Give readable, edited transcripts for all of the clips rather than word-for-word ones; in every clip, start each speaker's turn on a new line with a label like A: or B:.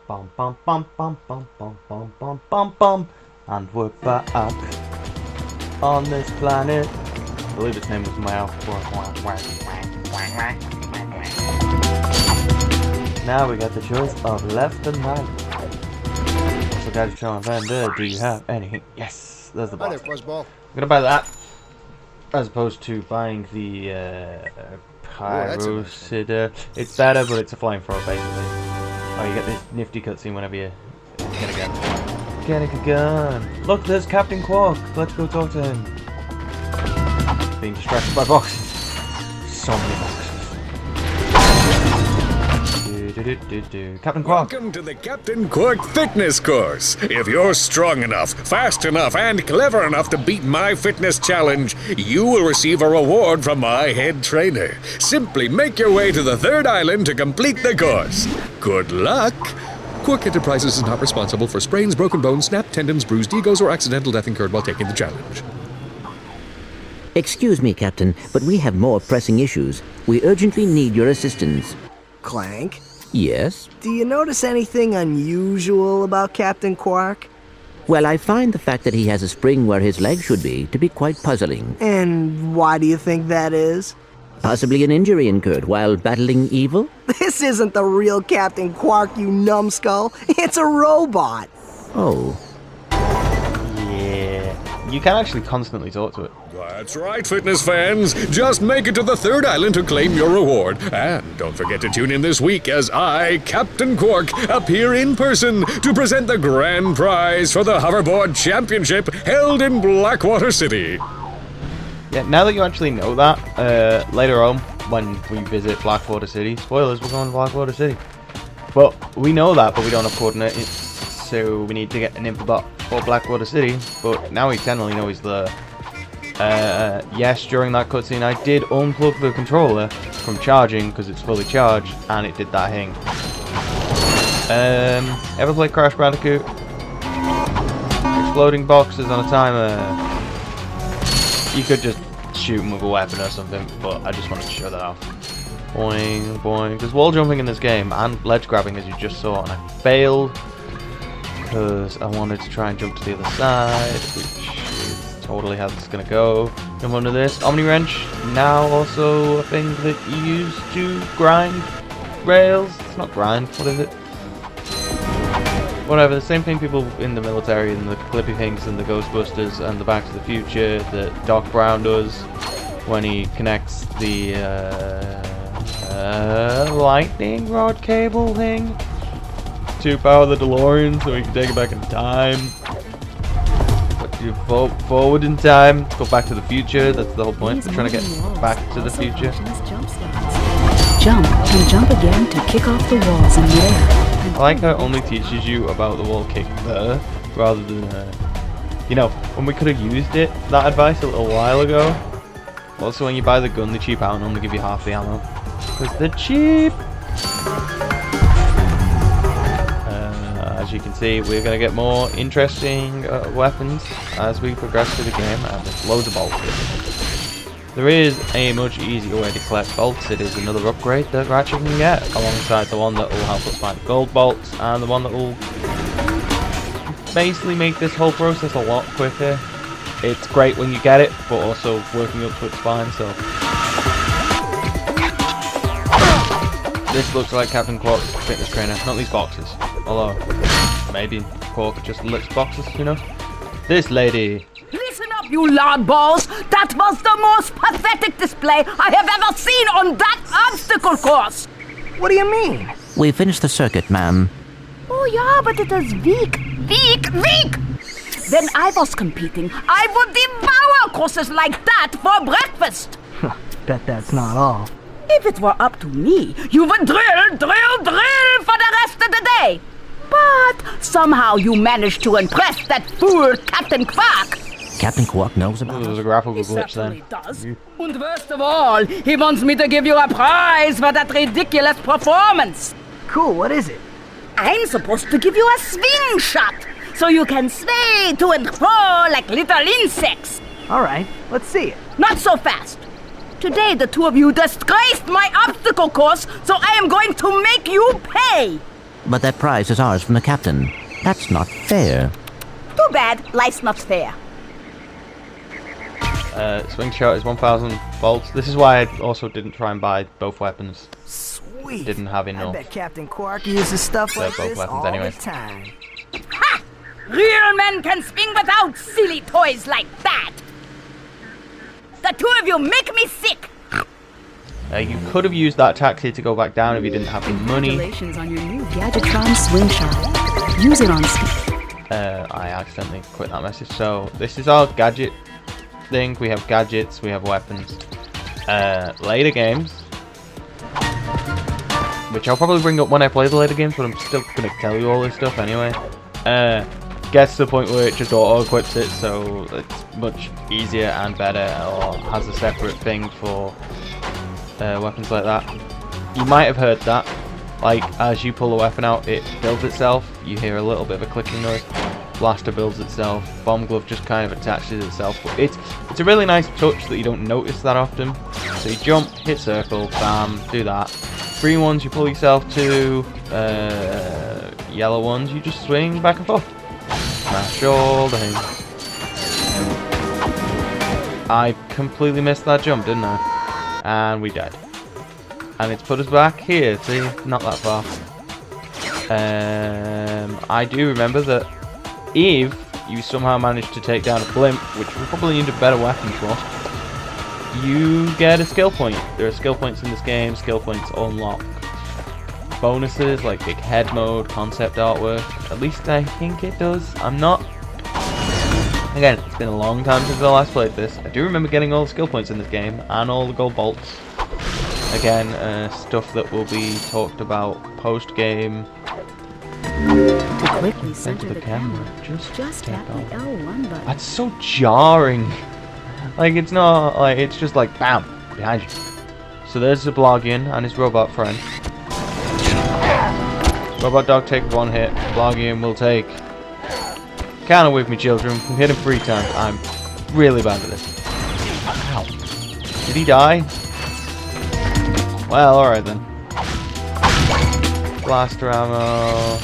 A: Bum bum bum bum bum bum bum bum bum bum. And we're back on this planet. I believe its name was Mao. Now we got the choice of left and right. Also got to show vendor. Do you have any? Yes, there's the boss. I'm gonna buy that as opposed to buying the Pyrocida. It's better, but it's a flamethrower basically. Oh, you get this nifty cutscene whenever you get a gun. Get a gun. Look, there's Captain Quark. Let's go talk to him. Being distracted by boxes. So many boxes. Captain Quark.
B: Welcome to the Captain Quark fitness course. If you're strong enough, fast enough, and clever enough to beat my fitness challenge, you will receive a reward from my head trainer. Simply make your way to the third island to complete the course. Good luck. Quark Enterprises is not responsible for sprains, broken bones, snapped tendons, bruised egos, or accidental death incurred while taking the challenge.
C: Excuse me, Captain, but we have more pressing issues. We urgently need your assistance.
D: Clank?
C: Yes?
D: Do you notice anything unusual about Captain Quark?
C: Well, I find the fact that he has a spring where his leg should be to be quite puzzling.
D: And why do you think that is?
C: Possibly an injury incurred while battling evil?
D: This isn't the real Captain Quark, you numbskull. It's a robot.
C: Oh.
A: Yeah. You can actually constantly talk to it.
B: That's right, fitness fans. Just make it to the third island to claim your reward. And don't forget to tune in this week as I, Captain Quark, appear in person to present the grand prize for the Hoverboard Championship held in Blackwater City.
A: Yeah, now that you actually know that, later on, when we visit Blackwater City, spoilers, we're going to Blackwater City. But we know that, but we don't have coordinates, so we need to get an infobot for Blackwater City, but now we generally know he's there. Yes, during that cutscene I did unplug the controller from charging, because it's fully charged, and it did that thing. Ever play Crash Bandicoot? Exploding boxes on a timer. You could just shoot them with a weapon or something, but I just wanted to show that off. Boing, boing. There's wall jumping in this game, and ledge grabbing as you just saw, and I failed, because I wanted to try and jump to the other side, which is totally how this is going to go. Jump under this. Omni Wrench, now also a thing that you use to grind rails. It's not grind, what is it? Whatever, the same thing people in the military and the Clippy things and the Ghostbusters and the Back to the Future that Doc Brown does when he connects the lightning rod cable thing to power the DeLorean so he can take it back in time. But you vote forward in time, go back to the future, that's the whole point. We're trying to get back to the future.
E: Jump and jump again to kick off the walls in midair.
A: I like how it only teaches you about the wall kick there, rather than, you know, when we could have used that advice a little while ago. Also, when you buy the gun, the cheap ammo only give you half the ammo, because they're cheap. As you can see, we're going to get more interesting weapons as we progress through the game, and there's loads of bolts. There is a much easier way to collect bolts. It is another upgrade that Ratchet can get, alongside the one that will help us find gold bolts, and the one that will basically make this whole process a lot quicker. It's great when you get it, but also working up to it's fine, so... This looks like Captain Quark's fitness trainer, not these boxes. Although, maybe Quark just lifts boxes, who knows? This lady...
E: Listen up, you loudballs! That was the most pathetic display I have ever seen on that obstacle course!
D: What do you mean?
C: We finished the circuit, ma'am.
E: Oh yeah, but it is weak. Weak! When I was competing, I would devour courses like that for breakfast!
D: Bet that's not all.
E: If it were up to me, you would drill for the rest of the day! But somehow you managed to impress that fool Captain Quark!
C: Captain Quark knows about
A: There's
C: it.
A: a graphical
E: He
A: glitch then.
E: certainly does. And worst of all, he wants me to give you a prize for that ridiculous performance.
D: Cool, what is it?
E: I'm supposed to give you a swing shot, so you can sway to and fro like little insects.
D: Alright, let's see it.
E: Not so fast. Today the two of you disgraced my obstacle course, so I am going to make you pay.
C: But that prize is ours from the captain. That's not fair.
E: Too bad. Life's not fair.
A: Swing shot is 1,000 bolts. This is why I also didn't try and buy both weapons.
D: Sweet.
A: Didn't have
D: I
A: enough.
D: bet Captain Quark uses stuff like
A: both
D: this
A: weapons
D: all
A: anyway.
D: the time.
E: Ha! Real men can swing without silly toys like that. The two of you make me sick.
A: You could have used that taxi to go back down if you didn't have the money.
F: Congratulations on your new Gadgetron swing shot. Use it on
A: I accidentally quit that message. So this is our gadget thing. We have gadgets, we have weapons. Later games, which I'll probably bring up when I play the later games, but I'm still going to tell you all this stuff anyway. Gets to the point where it just auto-equips it, so it's much easier and better, or has a separate thing for weapons like that. You might have heard that, like as you pull the weapon out, it builds itself. You hear a little bit of a clicking noise. Blaster builds itself. Bomb glove just kind of attaches itself. But it's a really nice touch that you don't notice that often. So you jump, hit circle, bam, do that. Green ones you pull yourself to. Yellow ones you just swing back and forth. Smash all the things. I completely missed that jump, didn't I? And we died. And it's put us back here. See, not that far. I do remember that if you somehow manage to take down a blimp, which we probably need a better weapon for, you get a skill point. There are skill points in this game. Skill points unlock bonuses like big head mode, concept artwork. At least I think it does. I'm not. Again, it's been a long time since I last played this. I do remember getting all the skill points in this game and all the gold bolts. Again, stuff that will be talked about post-game.
F: To quickly center
A: the
F: the
A: camera.
F: camera, just tap the L1 button.
A: That's so jarring. Like, it's not like, it's just like bam behind you. So there's the Blogian and his robot friend. Robot dog take one hit. Blogian will take. Counter with me, children. We hit him 3 times. I'm really bad at this. Ow. Did he die? Well, alright then. Blaster ammo.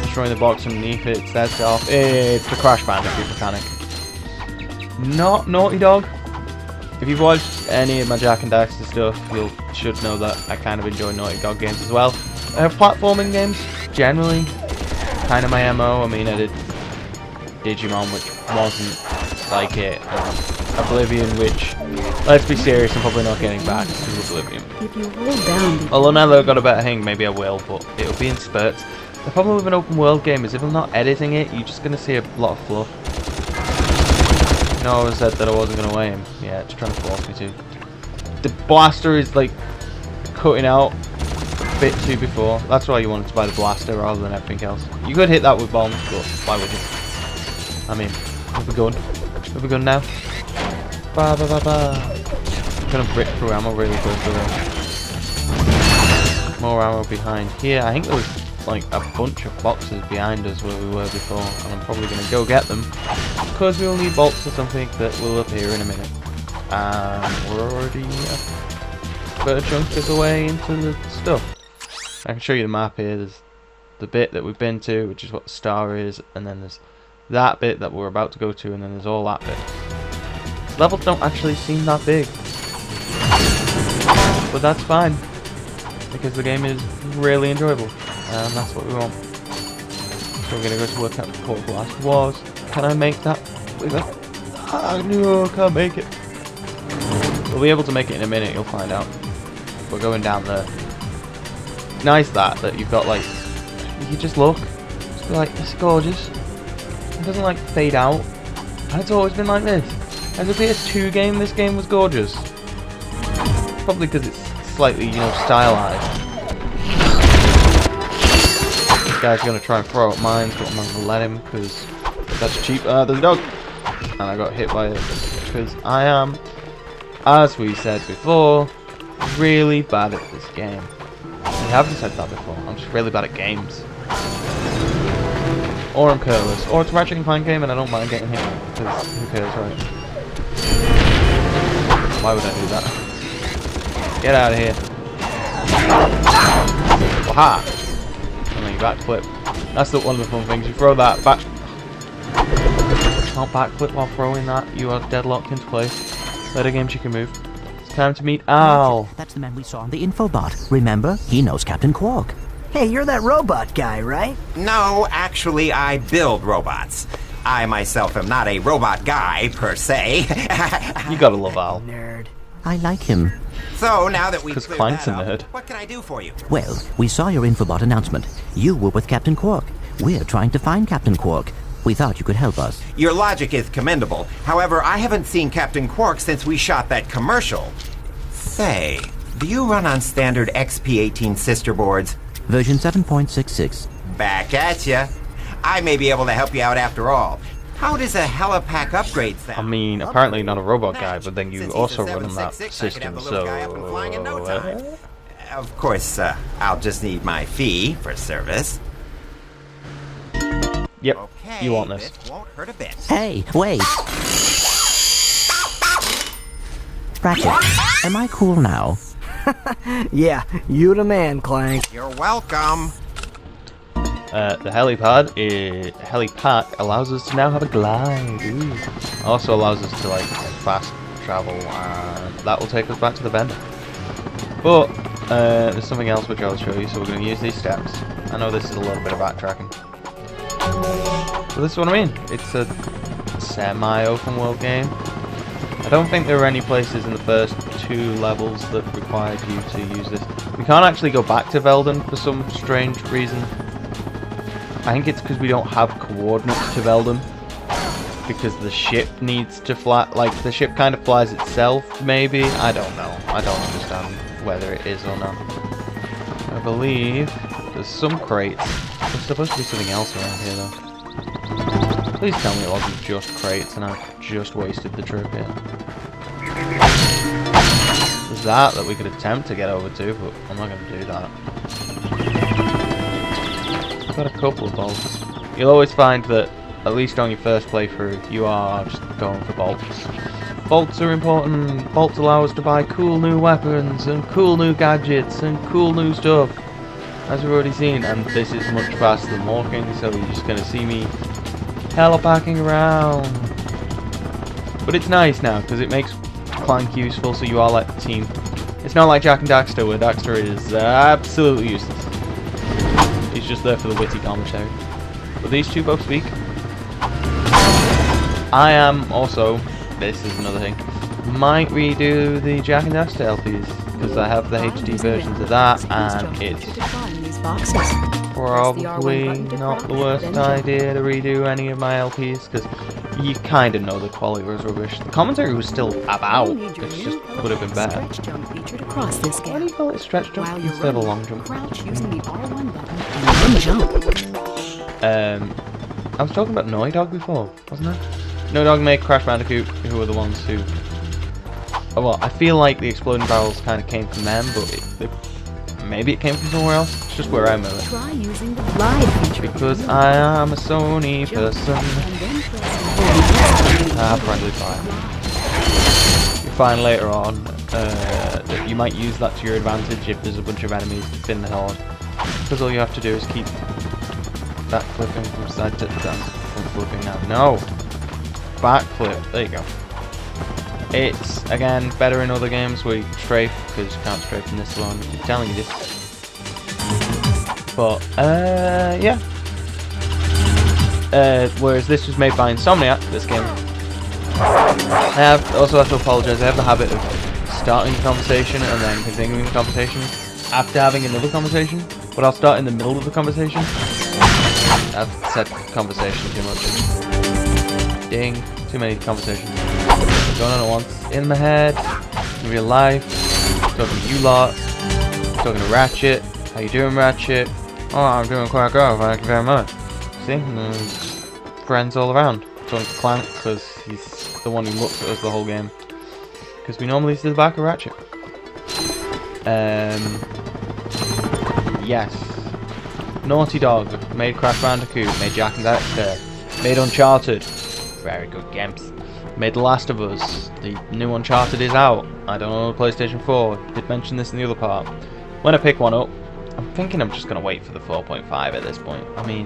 A: Destroying the box underneath it. Sets it off. It's the Crash Bandicoot mechanic. Not Naughty Dog. If you've watched any of my Jak and Daxter stuff, you should know that I kind of enjoy Naughty Dog games as well. Platforming games, generally, kind of my MO. I mean, I did Digimon, which wasn't like it. Oblivion, which, let's be serious, I'm probably not getting back to Oblivion.
F: If you hold down
A: Although now that I've got a better hang, maybe I will, but it'll be in spurts. The problem with an open world game is if I'm not editing it, you're just going to see a lot of fluff. You know, I said that I wasn't going to aim. Yeah, it's trying to force me to. The blaster is like cutting out a bit too before. That's why you wanted to buy the blaster rather than everything else. You could hit that with bombs, but why would you? I mean, have we gun? Have we gun now? Ba ba ba ba. I'm gonna rip through ammo really quickly though. More ammo behind here. I think there was like a bunch of boxes behind us where we were before, and I'm probably gonna go get them because we'll need bolts or something that will appear in a minute. And we're already a better chunk of the way into the stuff. I can show you the map here. There's the bit that we've been to, which is what the star is, and then there's that bit that we're about to go to, and then there's all that bit. Levels don't actually seem that big, but that's fine because the game is really enjoyable, and that's what we want. So we're gonna go to work out what the last was. Can I make that with a... no, I can't make it. We'll be able to make it in a minute, you'll find out. We're going down there. Nice that you've got like, you just look, just be like, it's gorgeous. It doesn't like fade out, and it's always been like this. As a PS2 game, this game was gorgeous. Probably because it's slightly, you know, stylized. This guy's gonna try and throw out mines, but I'm not gonna let him because that's cheap. There's a dog, and I got hit by it because I am, as we said before, really bad at this game. We haven't said that before. I'm just really bad at games. Or I'm careless. Or it's a Ratchet and Clank game and I don't mind getting hit. Because who cares, right? Why would I do that? Get out of here. Aha! backflip. That's one of the fun things. You throw that back. Can't backflip while throwing that. You are deadlocked into place. Later games you can move. It's time to meet Al.
C: That's the man we saw on the infobot. Remember? He knows Captain Quark.
D: Hey, you're that robot guy, right?
G: No, actually, I build robots. I myself am not a robot guy, per se.
A: You gotta love Al.
D: Nerd.
C: I like him.
G: So, now that we've
A: 'Cause
G: cleared
A: Clank's
G: that
A: a nerd.
G: up, what can I do for you?
C: Well, we saw your infobot announcement. You were with Captain Quark. We're trying to find Captain Quark. We thought you could help us.
G: Your logic is commendable. However, I haven't seen Captain Quark since we shot that commercial. Say, do you run on standard XP18 sister boards?
C: Version 7.66.
G: Back at ya. I may be able to help you out after all. How does a helipack upgrade sound?
A: I mean, apparently not a robot guy, but then you
G: Since
A: also
G: he's a
A: run on that
G: 766, I could have
A: system,
G: the little guy up and flying in no time.
A: so...
G: Of course, I'll just need my fee for service.
A: Yep,
G: Okay,
A: you want this.
G: won't hurt a bit.
C: Hey, wait! Ratchet, am I cool now?
D: Yeah, you the man, Clank.
G: You're welcome.
A: The helipack allows us to now have a glide. Ooh. Also allows us to like fast travel, and that will take us back to the vendor. But there's something else which I'll show you, so we're going to use these steps. I know this is a little bit of backtracking, but this is what I mean. It's a semi-open world game. I don't think there are any places in the first 2 levels that required you to use this. We can't actually go back to Veldon for some strange reason. I think it's because we don't have coordinates to Veldon. Because the ship needs to fly, like the ship kind of flies itself, maybe? I don't know. I don't understand whether it is or not. I believe there's some crates. There's supposed to be something else around here though. Please tell me it wasn't just crates and I've just wasted the trip here. There's that we could attempt to get over to, but I'm not going to do that. I've got a couple of bolts. You'll always find that, at least on your first playthrough, you are just going for bolts. Bolts are important. Bolts allow us to buy cool new weapons and cool new gadgets and cool new stuff, as we've already seen. And this is much faster than walking, so you're just going to see me helipacking around. But it's nice now because it makes Clank useful, so you are like the team. It's not like Jak and Daxter, where Daxter is absolutely useless. He's just there for the witty commentary. But these two both speak. I am also, this is another thing, might redo the Jak and Daxter LPs, because I have the HD versions of that, and it's probably not the worst idea to redo any of my LPs, because you kind of know the quality was rubbish. The commentary was still about, it just would have been better. Why do you call it stretch jump instead of a long jump? I was talking about Naughty Dog before, wasn't I? Naughty Dog made Crash Bandicoot, who were the ones who... Oh, well, I feel like the exploding barrels kind of came from them, but maybe it came from somewhere else. It's just where I know it.
F: Try using the glide feature.
A: Because I am a Sony person. Friendly fire. You find later on that you might use that to your advantage if there's a bunch of enemies within the horde. Because all you have to do is keep that flipping from side to side. From flipping now. No! Backflip. There you go. It's, again, better in other games where you can strafe, because you can't strafe in this one. I'm telling you this. But, yeah. Whereas this was made by Insomniac, this game. I also have to apologise, I have the habit of starting the conversation and then continuing the conversation after having another conversation, but I'll start in the middle of the conversation. I've said conversation too much. Ding, too many conversations. Going on at once. In my head, in real life, talking to you lot, talking to Ratchet. How you doing, Ratchet? Oh, I'm doing quite good, thank you very much. See, there's friends all around. Talking to Clank, because he's the one who looks at us the whole game. Because we normally see the back of Ratchet. Yes. Naughty Dog made Crash Bandicoot, made Jak and Daxter, made Uncharted. Very good games. Made The Last of Us. The new Uncharted is out. I don't know, PlayStation 4. Did mention this in the other part. When I pick one up, I'm thinking I'm just going to wait for the 4.5 at this point. I mean,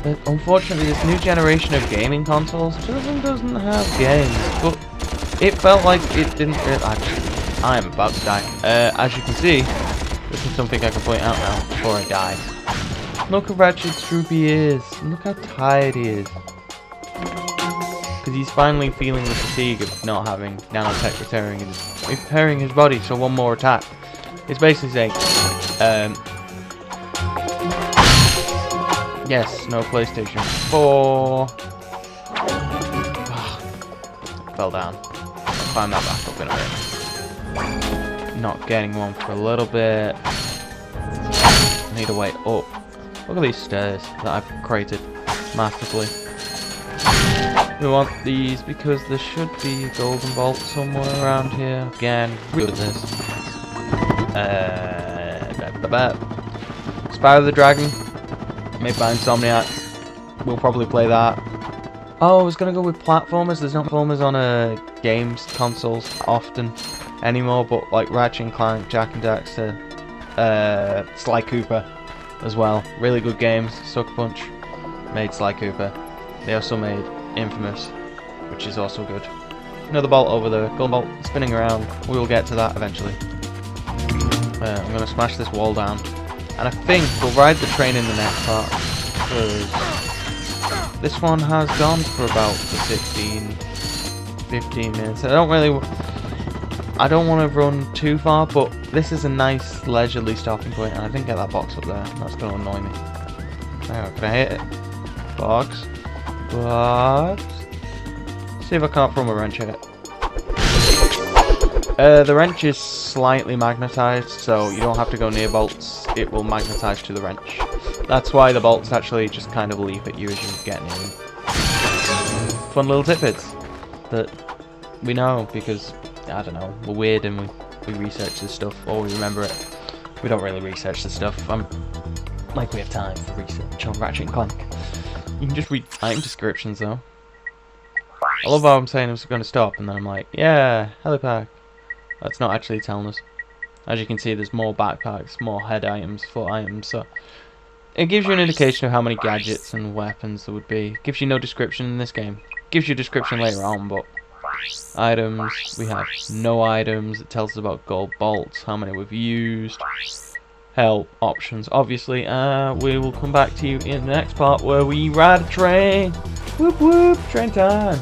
A: but unfortunately this new generation of gaming consoles doesn't have games, but it felt like it didn't really... I am about to die. As you can see, this is something I can point out now before I die. Look at Ratchet's droopy ears. Look how tired he is. Because he's finally feeling the fatigue of not having nanotech repairing his body, so one more attack. It's basically saying, yes, no PlayStation 4. Fell down. I'll climb that back up in a bit. Not getting one for a little bit. I need to wait up. Look at these stairs that I've created masterfully. We want these because there should be a golden bolt somewhere around here. Again, good at this. Spyro the Dragon, made by Insomniac. We'll probably play that. Oh, I was gonna go with platformers. There's not platformers on games consoles often anymore, but like Ratchet and Clank, Jack and Daxter, Sly Cooper as well. Really good games. Sucker Punch made Sly Cooper. They also made Infamous, which is also good. Another bolt over there, golden bolt spinning around. We will get to that eventually. I'm going to smash this wall down, and I think we'll ride the train in the next part, because this one has gone for about 15 minutes. I don't want to run too far, but this is a nice leisurely stopping point, and I didn't get that box up there. That's going to annoy me. Oh, can I hit it? Box. Box. See if I can't throw a wrench at it. The wrench is slightly magnetized, so you don't have to go near bolts. It will magnetize to the wrench. That's why the bolts actually just kind of leap at you as you get near them. Fun little tidbits that we know because, I don't know, we're weird and we research this stuff, or we remember it. We don't really research this stuff. Like we have time for research on Ratchet and Clank. You can just read item descriptions though. I love how I'm saying I was going to stop and then I'm like, yeah, helipack. That's not actually telling us. As you can see, there's more backpacks, more head items, foot items, so it gives you an indication of how many gadgets and weapons there would be. It gives you no description in this game. It gives you a description later on, but items, we have no items. It tells us about gold bolts, how many we've used, help, options, obviously. We will come back to you in the next part where we ride a train. Whoop whoop, train time.